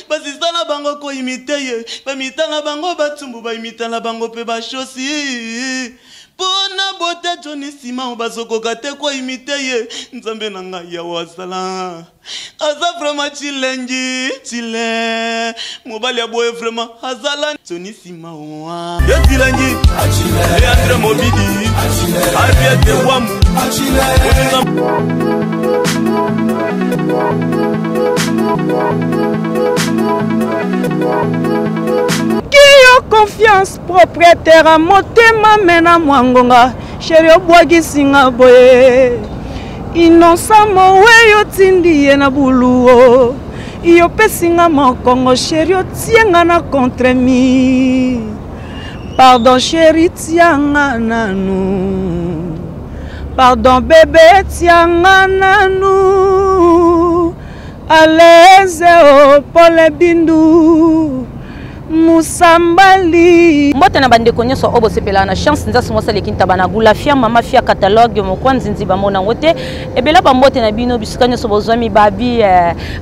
basista na bango ko imite ye bamita na bango batumbu baimita na bango pe bashosi pona bote Johnny Sima bazokoka te ko imite ye nzambe na ngai ya wasala aza vraiment chile mobali ya boye vraiment azala Johnny Sima wa yetilangi et Entre mobidi aviete wamu confiance propriétaire à motema mena mwangonga chéri obwagi singa boye innocent mowe yo tindi ye na buluo yo pesinga mokongo chéri otienga na contre mi pardon chéri tianga nanu pardon bébé tianga nanu alaise o pole bindu Musambali mbote na bande konyo so obo sepela na chance nza sumosa lekinta bana gula fia mama fia catalogue mo kwanzi nziba mona ngote ebela ba mbote na bino bisukanya so bozwami babi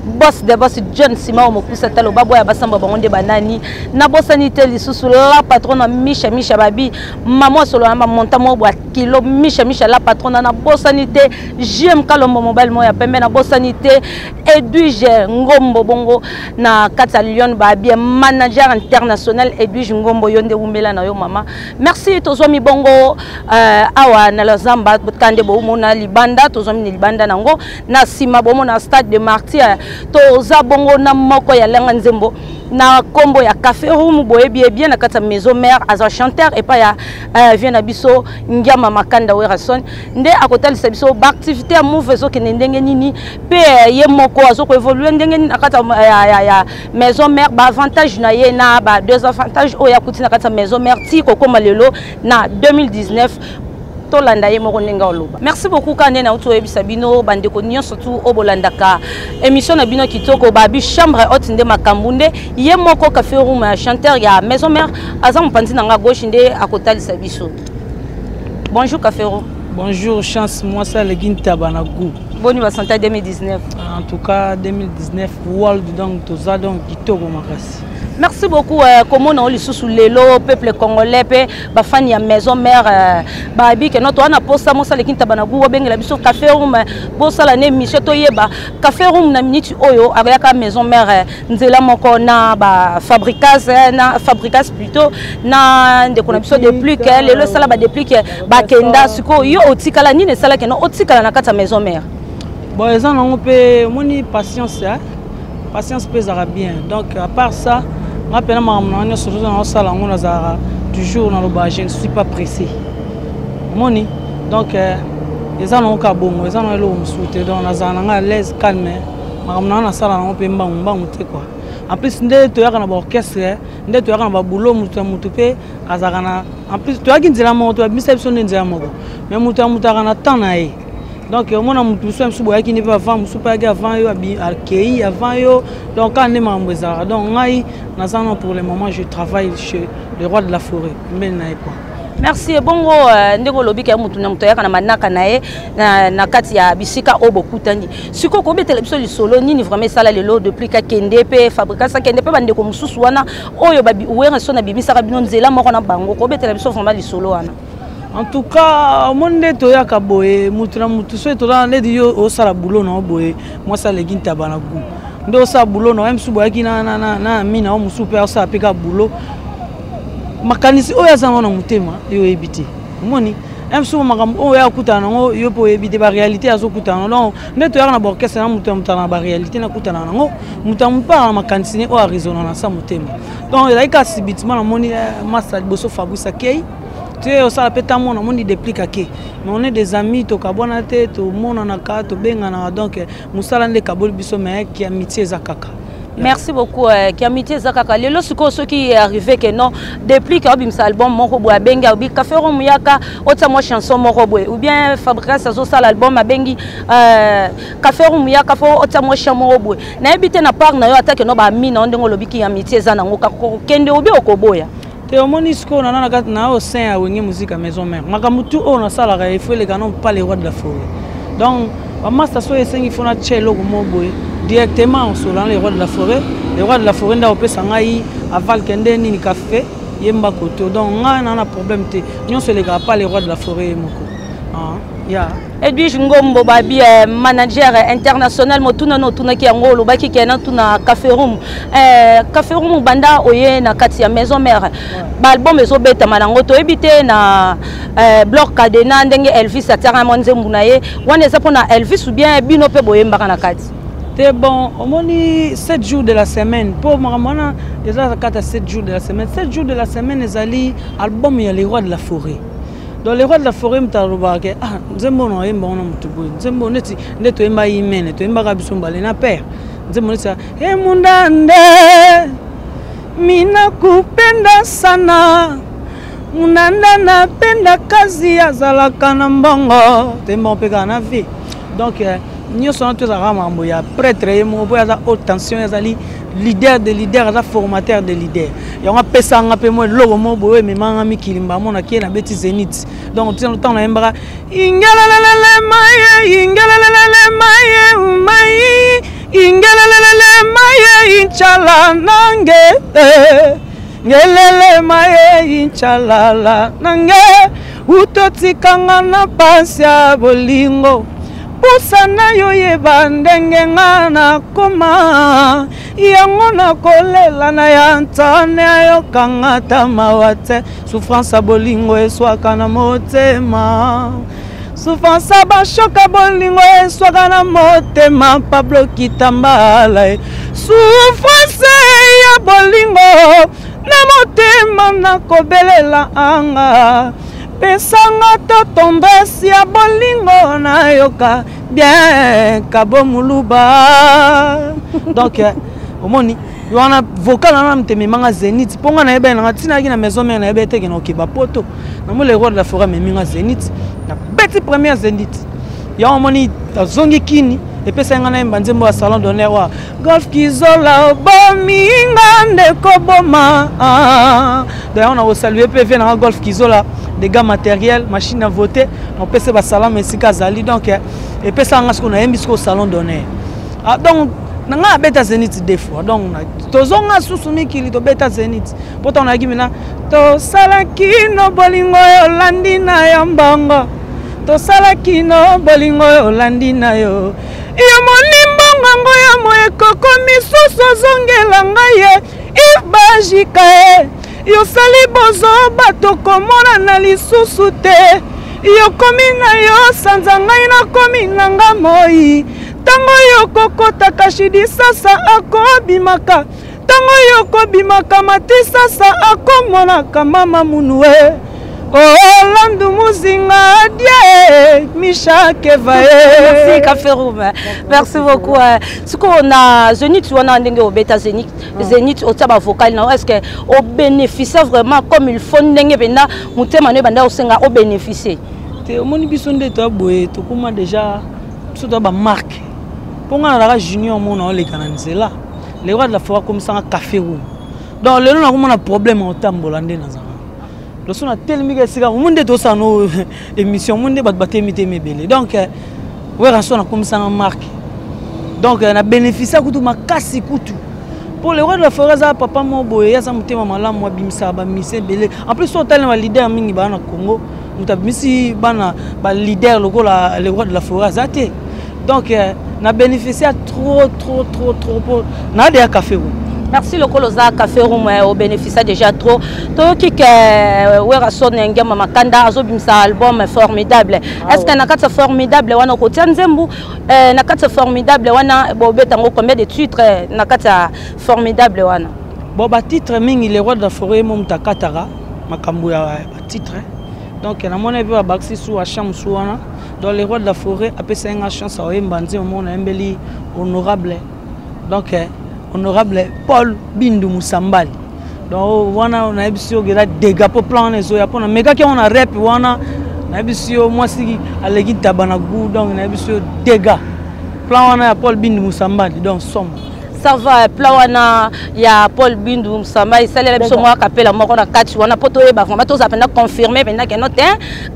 boss de boss John Sima mo kusa talo babo ya basamba bangonde banani na bosanité lisusu la patrona misha babi mama solo na monta mo bwa kilo misha la patrona na bosanité JM Kalombo mobile mo ya pembe na bosanité Edwige Ngombo bongo na kata Lyon babi manager international Edwige Ngombo yonde umela na yo mama merci tozomi bongo awa na lazamba kande bo mona libanda tozomi ni libanda nango na sima bomo na stade de Martyr toza bongo na moko ya lenga Nzembo na kombo ya café Roum boye bien na kata maison mère aza chanteur et pas ya vient na biso ngiama makanda Werra nde akotalisa biso ba activité move zo ndenge nini pe ye moko azo ko évoluer ndenge nini na kata ya maison mère ba avantage na ye na ba deux avantages oya kutina kata maison mère ti kokoma lelo na 2019 tolanda ye moko nenga oloba. Merci beaucoup kande na uto ebisa bino bande ko nyonso tu obolandaka émission na bino kitoko babi chambre haute nde makambunde ye moko café Roum chanteur ya maison mère azam panzi nanga gauche nde akotalisa biso. Bonjour café Roum. Bonjour chance moi ça le ginta banagou. Bonne santé 2019. En tout cas 2019 world donc toza donc kitoko makasi. Merci beaucoup. Comment on lit sous l'élo, peuple congolais, ba fan ya maison mère, ba bi que notre on a posté mon salle qui tabanagu, ou bien la biso café Roum, bon salle né Michel Toyeba, café Roum na minute oyo avec la maison mère, nzela moko na ba Fabrigaz na Fabrigaz plutôt na de connexion Deplik, le sala ba Deplik ba kenda siko yo otikala ni ne sala que no otikala na kata maison mère. Bon les gens on peut moni patience patience pesera bien donc à part ça je toujours dans le bas, je ne suis pas pressé. Moni, donc les gens ont un bon, les gens ont un l'aise calme. En plus, tu as un orchestre, tu as un boulot, en plus, tu as un moto, mais tu as un temps. Donc, on a un peu qui ne va pas avant, donc, pour le moment, je travaille chez le roi de la forêt. Merci. Bongo, ndeko lobi ke mutu na mutu ya kana manaka naye na kati ya bisika obo kutani. Siko ko betela biso lisolo nini vraiment sala lelo depuis ka kende pe Fabrigaz kende pe bande ko mususu wana oyo babi Werra na bibisa ka bino nzela moko na bango ko betela biso vraiment lisolo wana. En tout cas, monde toya ka boye mutu na mutu so to na ndi yo o sala boulot na boye moi ça le ginta banagu. Ndo sa boulot na msu boye na mina o musu pe sa peka boulot. Makanisi oya za mona mutema yo ebité. Moni msu makambo oya kutana ngo yo po ebité ba réalité azo kutana non ndo toya na borkese na mutu mutana ba réalité na kutana ngo mutampa makanisi o arizona na sa mutema. Donc il y a ka sibitima na moni massa boso Fabrigaz kei. Tu es au salon pétamon, on dit Deplik mais on est des amis, to kabona te, to mona na ka, to bengana donc musalande kabol biso mais qui amitié zakaka. Merci beaucoup qui amitié zakaka. Le lorsque ce qui est arrivé que non Deplik a bimsa album moko boya benga ou café Roum yaka ota mo chanson moko boya ou bien Fabrigaz azo sala album abengi café Roum yaka fo ota mo chanson moko boya. Na ebité na part na yo attaque no ba mina ondengo lobi ki amitié za nango ka kende obi okoboya. Au monisco, on a au sein à Wenge musique à maison mère. Makamutu, on a ça là, il faut les canons pas les rois de la forêt. Donc, ma station est 5 il faut na cello comme boy. directement sur les rois de la forêt. Les rois de la forêt nda opé sangai aval kende nini café yemba koto. Donc on a un problème té. Nous se les pas les rois de la forêt moko. Ya. Edwige Ngombo babi manager international motuna no tuna ki ngolo baki kena tuna Café Roum. Café Roum banda oye na kati ya maison mère. Ba album ezo beta manango to ebité na bloc cadena ndenge Elvis atara Nzembo Naye. Wana eza pona Elvis ou bien bino pe boyemba na kati. C'est bon, on dit 7 jours de la semaine. Pour moi, il y a 7 jours de la semaine. 7 jours de la semaine, il y a l'album, il y a les rois de la forêt. Dans les rois de la forêt, je me dis, ah, Nzembo na yemba on mutubu. Nzembo neti neto yemba imene, neto yemba kabisumba le na père. Nzembo neti e mundande mina kupenda sana. Munanda na penda kazi azalaka na mbongo. Tembo peka na vie. Donc nous sommes tous à ya prêtre et mon boy à haute tension, les leader de leader, les formateur de leader. Et on a pesa un peu moins logo mon boy mais mangami kilimba mon aki na beti zénith. Donc tout le temps on a embra ingalalele maye maye maye ingalalele maye inchala nange ngelele maye inchala nange utotikanga na pasya bolingo. Pusana yo yeba ndenge nga na koma yango na kolela na ya ntane ayokanga ta mawate souffrance bolingo eswaka na motema souffrance bashoka bolingo eswaka na motema Pablo Kitambala souffrance ya bolingo na motema na kobelela anga pesanga to tombesi ya bolingo na yoka bien kabo muluba. Donc au moni yo ana vocal na mtemi manga Zénith ponga na ebe na tina ki na maison mère na ebe te ki na okiba poto na mo le roi de la forêt me minga Zénith na beti première Zénith ya au moni zongi kini et pesa nga na Nzembo salon d'honneur wa golf kizola bominga ndeko boma d'ailleurs on a salué PV na golf kizola des gars matériels machine à voter on peut se basalam mais Sika zali donc et pesa nga ce qu'on a imbis au salon d'honneur donc nanga beta Zénith des fois donc tozonga susumi kili to beta Zénith poto na kimina to salaki no bolingo yolandi na yambanga to salaki no bolingo yolandi na yo iyo monimbongo ngo ya moye koko misusu zongela ngaye ibajika yo sali bozo bato komona na lisusu te yo komi na yo sanza ngai na komi na nga moi tango yo kokota kashidi sasa akobimaka tango yo kobimaka mati sasa akomonaka mama munuwe oh landu muzinga die Misha Kevae. Merci Café Roum. Merci beaucoup. Ce qu'on a Zénith on a ndenge au beta Zénith Zénith au taba vocal non est-ce que au bénéficie vraiment comme il faut ndenge benda mutema ne banda osenga au bénéficier. Te omoni bisonde to boye to kuma déjà tout ba marque. Ponga na junior mona Leka na Nzela. Les rois de la forêt comme ça Café Roum. Donc le on a comme un problème en tambolande na za. Lorsqu'on a tellement de Sika, on a tous nos émissions, on a battu mes belles. Donc, Werra on a comme ça en marque. Donc, on a bénéficié de tout ma casse coutu. Pour les rois de la forêt, papa mon boy, ya ça muté maman là moi bimsa ba mise belle. En plus, on tellement leader mingi ba na Congo, on a misi bana ba leader le les rois de la forêt zaté. Donc, on a bénéficié trop. Na des café. Merci le Colosa Café Roum au bénéfice déjà trop. Tout qui Werra son ngema makanda azobimsa album formidable. Est-ce que nakata formidable wana ko Nzembo nakata formidable wana bobeta ngo combien de titres nakata formidable wana. Bon ba titre mingi les rois de la forêt mom takatara makambo ya titre. Donc na mona pe ba baxi sou a cham sou wana dans les rois de la forêt apesa nga chance a embanzi mona embeli honorable. Donc honorable Paul Bindu Musambali. Donc on a ebisio gera dégâts pour plan les oya pona mega ki on a rep wana na ebisio moi si alegi tabana gu donc na ebisio dégâts plan wana ya Paul Bindu Musambali donc somme ça va plan wana ya Paul Bindu Musambali ça les biso moi kapela moko na kati wana poto eba vraiment to ça penda confirmer penda que notre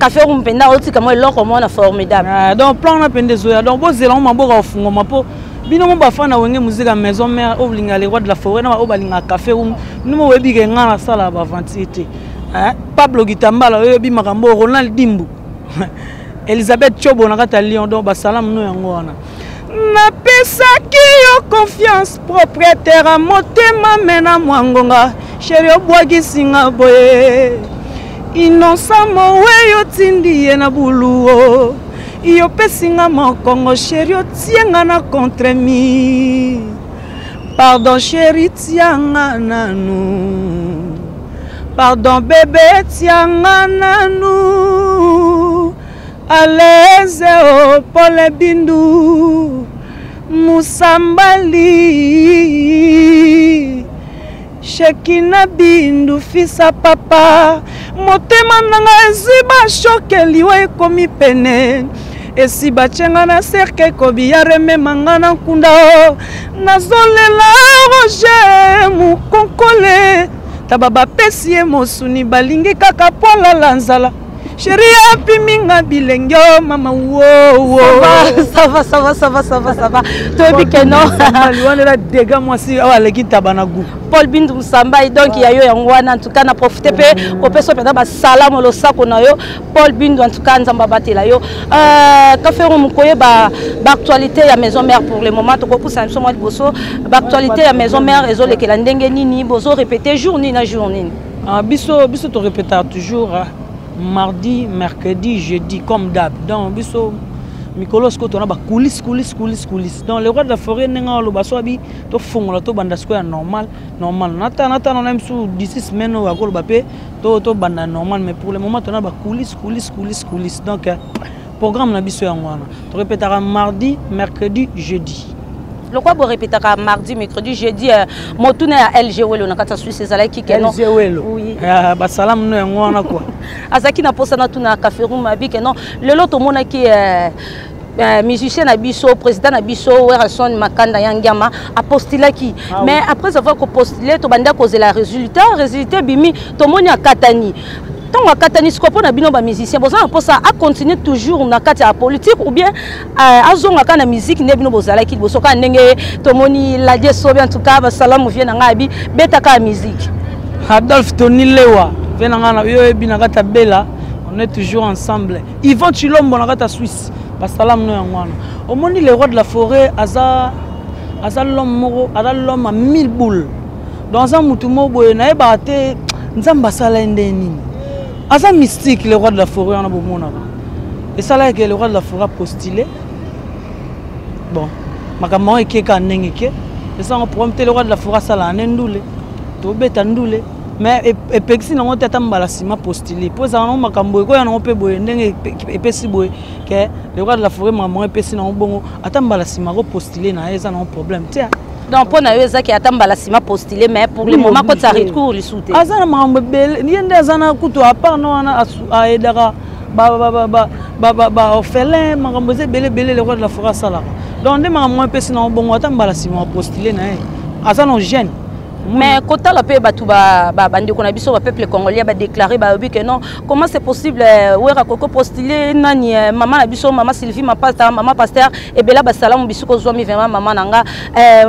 café roum penda oti comme eloko mona formidable donc plan na pende zoya donc bo zela on mabo ka fungo mapo bino mo bafana wenge musique à maison mère olinga les rois de la forêt na obalinga café room numo webi ke ngana sala ba ventité hein Pablo Gitambala webi makambo Ronald Dimbu Elisabeth Chobo na kata Lyon donc ba salam no yango wana na pesaki yo confiance propriétaire à motema mena mwangonga chéri obwaki singa boye innocent mowe yo tindi ye na buluo yo pesinga mokongo chéri otienga na contre mi pardon chéri tianga nanu pardon bébé tianga nanu Alaise o pole bindu Musambali Shekina bindu fisa papa Motema nanga eziba shokeli we komi pene Esi bachenga na serke kobi ya reme mangana kunda Nazolela roje mukonkole Tababa pesi emosuni balingi kaka pola lanzala Chérie, piminga bilengyo, maman, wow, ça va. Tu es bien non? On est là, dégâts, moi, si, oh, les guides tabanagou. Paul Bindu Msamba, donc il y a eu un one, en tout cas, on a profité, on peut se faire salam au sac, on a eu Paul Bindu, en tout cas, on a battu là. Café Roum, actualité à maison mère pour le moment, tu peux ça, moi, bosso, actualité à maison mère, réseau les Kelandenge Nini, bosso, répéter journée na journée. Ah, biso, tu répètes toujours. Mardi, mercredi, jeudi, comme d'hab. Donc, biso, Mikolos, quand on a coulisses. Donc, les rois de la forêt, le basoabi, to fond, la to bandasko normal. Nata, on aime sous 16 semaines ou à gol bapé, to banda normal, mais pour le moment, on a coulisses. Donc, programme na biso yangwana. Tu répéteras mardi, mercredi, jeudi. Le quoi vous répétez mardi, mercredi, jeudi, mon tourné à LG Wello, on a qu'à suivre ces allées qui non. LG Wello. Oui. Bah salam nous on a quoi. Azaki na posa na tourné à Café Roum, abi que non. Le lot au monde qui musicien na biso, président na biso, Werra Makanda Yangama a postulé qui. Mais après avoir postulé, to banda causer la résultat bimi, to monde a Katani. Tant que Katani skopo na bino ba musicien, boza na posa a continuer toujours na kati ya politique ou bien azonga kana musique ne bino bozala ki bosoka ndenge to moni la jeso bien en tout cas ba salam vient na ngabi beta ka musique. Adolphe Tony Lewa vient na yo bina kata bela, on est toujours ensemble. Yvon Chilombo na kata Suisse, ba salam no yangwana. Au moni les rois de la forêt aza l'homme à 1000 boules. Dans un mutumo boye na ba te nzamba sala ndeni. Asa mystique, le roi de la forêt, on a beaucoup. Et ça là que le roi de la forêt a postulé. Bon, ma camarade qui est nengeke. Et ça on promettait le roi de la forêt ça là nendoule. To beta ndoule. Mais et pexi na ngote tambala sima postulé. Pour ça on makambo ko ya na pe boye ndenge e pesi boye que le roi de la forêt maman e pesi na bongo atambala sima ko postulé na eza na problème. Tiens. Donc pour nayo ezaki atambala sima postulé mais pour le moment quand ça recours le soute. Azana mambo bel niende azana kuto à part non a aidara ba orphelin makambo ze bele le roi de la forêt sala. Donc ndé maman pesi na bongo atambala sima postulé na azana jeune. Mais quand la paix bande qu'on a biso ba peuple congolais ba déclarer ba obi que non comment c'est possible Werra koko postuler nani maman na biso maman Sylvie ma pasteur maman pasteur et bela ba salam biso ko zomi vraiment maman nanga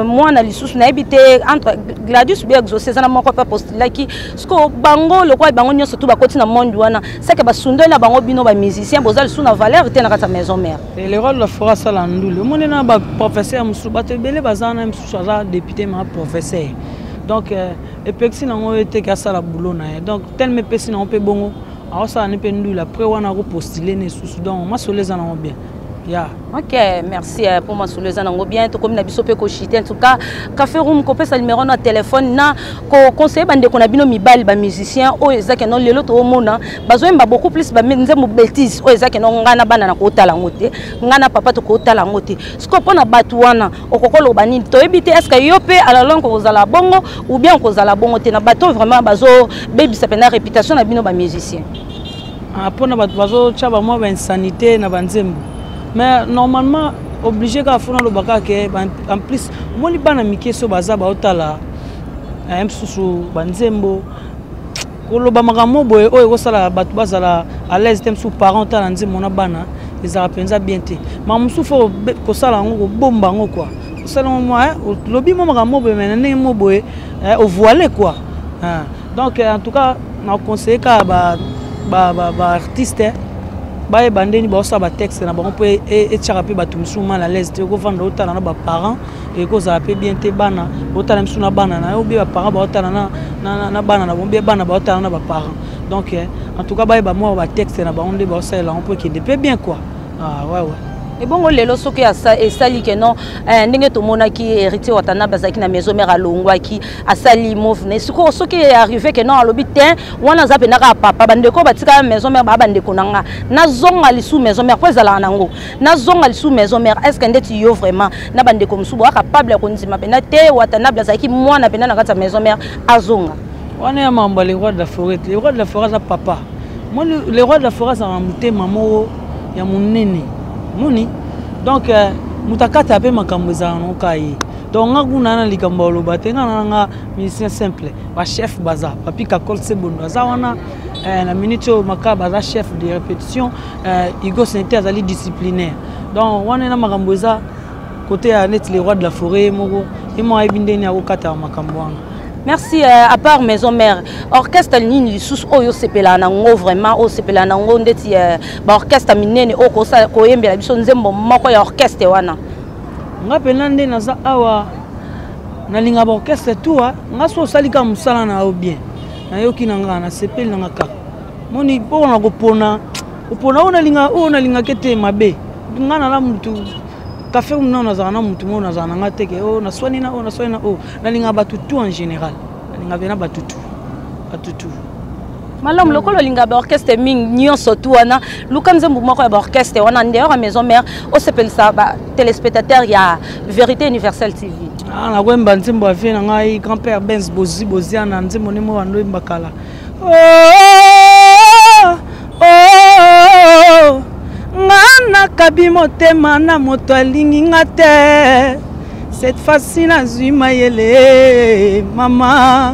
moi na lisusu na habité entre Gladius be exaucer ça na moko pas postuler qui sko bango le quoi bango nyonso tout ba koti na monde wana c'est que ba sundo na bango bino ba musicien bozal sous na valeur te na kata maison mère et le roi de la forêt ça la ndule mon na ba professeur musu ba te bele bazana musu ça député ma professeur. Donc, et puis, on a été cassé la boulot. Donc, tel me pesi on peut bon. Alors ça, on peut nous la après on a repostulé les sous. Donc, moi sur les années bien. Yeah. Ok, merci pour moi sur les années bien. Tout comme na biso pe ko chité en tout cas, Café Roum ko pesa numéro na téléphone na ko conseiller bande ko na bino mibali ba musicien o ezake non lelo to mona bazo mba beaucoup plus ba Nzembo bêtise o ezake non ngana bana na ko tala ngote ngana papa to ko tala ngote sko pona batu wana okokolo bani to ebité est-ce que yo pe ala longo ko zala bongo ou bien ko zala bongo te na bato vraiment bazo baby ça pena réputation na bino ba musicien. Ah pona batu bazo chaba moi ba insanité na ba Nzembo. Mais normalement, obligé qu'à faire le bac en plus, moi les bana miki so baza ba otala, sous Nzembo, kolo ba magamo boy o eko sala batu bazala à l'aise tem sous parents ta Nzembo na bana, les arapenza bien te. Ma musu fo ko sala ngo bomba ngo quoi. selon moi lobby mo makambo boye mais ndenge mo boye au voilé quoi. Donc en tout cas na conseiller ka ba artiste ba bandeni ba ça ba texte na ba on peut et tcharaper ba tumsu mal à l'aise te ko vendre autant na ba parents et ko ça peut bien te bana autant msu na bana na obi ba parents ba autant na bana na bombe bana ba autant na ba parents. Donc en tout cas ba moi ba texte na ba on ba ça là on peut qu'il peut bien quoi. Ouais. Et bon, les lorsque il y a ça et ça li que non, n'engage tout le monde qui héritier watana bazaki na maison mère alongwa qui a sali move. Ne ce qui est arrivé que non à l'hôpital, on a zappé na papa bande ko batika maison mère bande ko nanga. Na zonga li sous maison mère quoi zala nango. Na zonga li sous maison mère est-ce que ndeti yo vraiment na bande ko msubo capable ko nzima pena te watana bazaki moi na pena na kata maison mère azonga. On est membre les rois de la forêt. Les rois de la forêt à papa. Moi les rois de la forêt ça m'a monté maman ya mon Nini. Muni donc mutakata ape makambo za nokai donc ngakuna na likambo lo batenga na musicien simple ba chef baza papika kolse bondo za wana na minute makaba za chef de répétition Igo Sente azali disciplinaire donc wana na makambo za côté à net les rois de la forêt moko et moi ibindeni akokata makambo wana. Merci à part maison mère orchestre Nini sous oyo sepela nango vraiment o sepela nango ndeti ba orchestre minene o ko sa ko yembela biso Nzembo moko ya orchestre wana ngapela nde naza awa nalinga ba orchestre toi ngaso salika musala na o bien na yoki nanga na sepela nanga ka moni po na ko pona ona linga kete mabe ngana la mutu café ou non nazana mutu mo nazana ngateke o na swani na o na linga batutu en général na linga bena batutu malam lokolo linga ba orchestre ming nyonso tu wana luka Nzembo moko ya ba orchestre wana ndeur maison mère o s'appelle ça ba téléspectateur ya Vérité Universelle TV na kwemba Nzembo afie na ngai grand-père Benz Boziana Nzembo ni mo wando mbakala Ngana kabi motema na moto alingi ngate cette fois-ci na zui mayele mama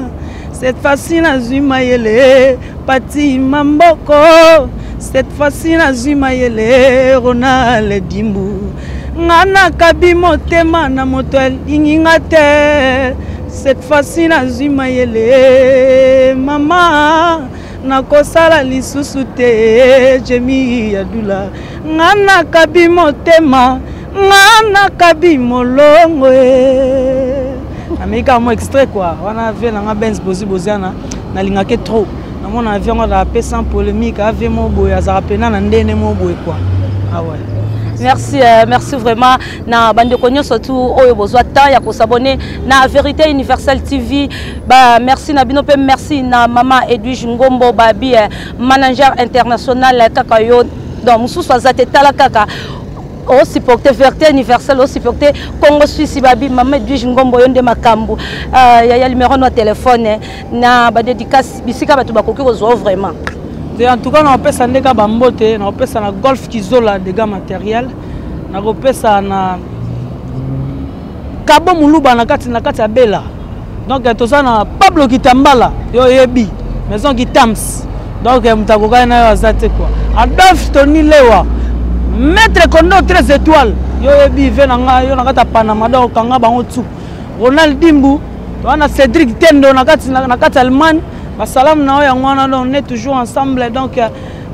cette fois-ci na zui mayele pati mamboko cette fois-ci na zui mayele Ronald Dimbu ngana kabi motema na moto alingi ngate cette fois-ci na zui mayele mama nakosala lisusu te jemi yadula ngana kabi motema ngana kabi molongo amika mo extrait quoi wana vient na Benz Boziana na lingake trop na mon avion on a peu sans polémique avec mon boy azara pena na ndene mo boy quoi ouais. Merci vraiment na bande konyo surtout oyo bozwa ta ya ko s'abonner na Vérité Universelle TV ba merci na bino pe merci na maman Edwige Ngombo babi manager international kaka yo donc mususu azate tala kaka o supporter Vérité Universelle o supporter Congo Suisse babi maman Edwige Ngombo yo nde makambu ya numéro no téléphone na ba dédicace bisika batu bakoki kozwa vraiment. En tout cas, on peut s'en dégager bambote, on peut s'en golf kizola dégâts matériels, on peut s'en kabo muluba na kati ya bela. Donc tout ça na Pablo Kitambala, yo yebi, maison qui tams. Donc mutakoka na yo azate quoi. Adolphe Tony Lewa, maître Kondo 13 étoiles, yo yebi venanga yo na kata Panama donc kanga bango tu. Ronald Dimbu, on a Cédric Tendo na kati Allemagne. Salam na oya ngwana on est toujours ensemble donc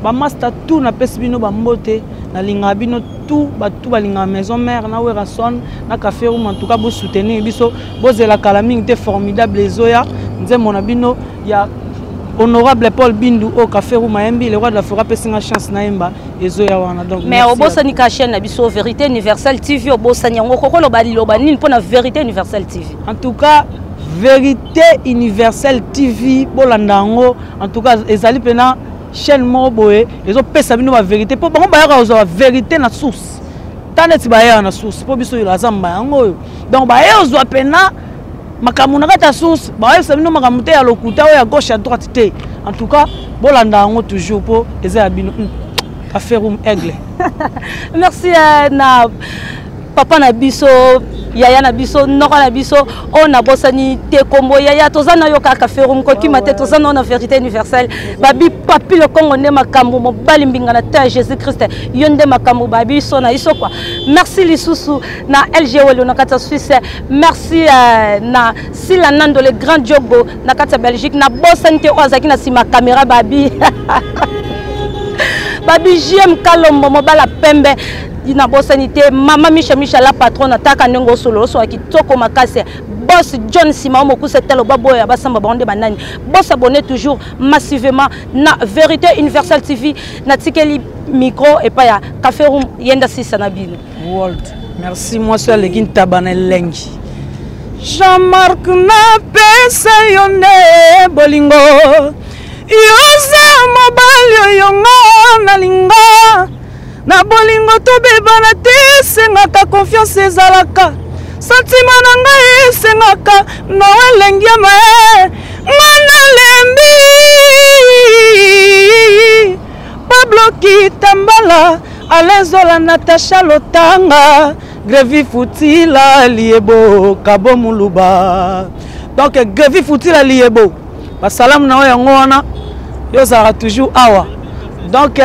ba master tout na pesbino ba mbote na linga bino tout ba linga maison mère na Werra son na café Roum en tout cas bo soutenir biso bozela kalaming te formidable ezoya Nzembo na bino ya honorable Paul Bindu au café Roum Mayembi le roi de la forêt pesinga chance na yemba ezoya wana donc mais obosa ni ka chaîne na biso Vérité Universelle TV obosa nyango kokolo baliloba nini pona Vérité Universelle TV en tout cas Vérité Universelle TV bolandango en tout cas ezali pena chaîne moboé ezo pesa bino ba vérité po bango bayaka ozo vérité na source taneti bayaka na source po biso ila zamba yango donc baye ozo pena makamu na kata source baye sabino makamu te ya lokuta o ya gauche à droite te en tout cas bolandango toujours po ezali bino café Roum aigle. Merci na papa na biso yaya na biso noko na biso on a bosani te kombo yaya tozana yo kaka ferum ko kimate tozana na vérité universelle babi papi le Congo ne makambo mobali mbinga na ta Jésus Christ yonde makambo babi so na iso quoi merci lisusu na LGW na kata Suisse merci na Sila Nando le grand jogo na kata Belgique na bosani te ozaki na sima caméra babi babi JM Kalombo mobala pembe ina bosanité mama Micha la patronne ataka ndongo solo so akitoko makase boss John Sima moku setelo baboya basamba bande banani boss abonné toujours massivement na Vérité Universelle TV na tikeli micro et pas ya café room yenda sisa na bino world merci moi seul les tabana lengi Jean-Marc na pesa yone bolingo yoza mobali yonga na linga na bolingo to bebana te sengaka confiance ezalaka sentiment na ngai sengaka no elengia ma ngana lembi Pablo Kitambala Alenzola Natasha Lotanga Grevi Futila Liebo Kabo Muluba donc Grevi Futila Liebo basalam na yango wana yo sera toujours awa donc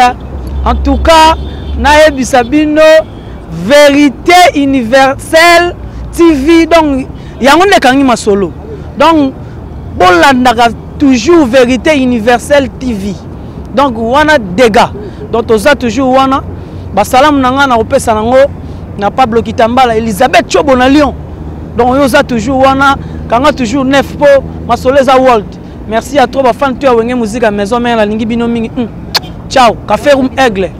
en tout cas Naye Bisabino Vérité Universelle TV donc yango ne kangi masolo donc bolandaka toujours Vérité Universelle TV donc wana dégâts donc oza toujours wana basalam nanga na opesa nango na Pablo Kitambala Elisabeth Chobo na Lyon donc oza toujours wana kanga toujours neuf po masoleza world merci à toi ba fan tu a wenge musique à maison mère la lingi bino mingi ciao café room aigle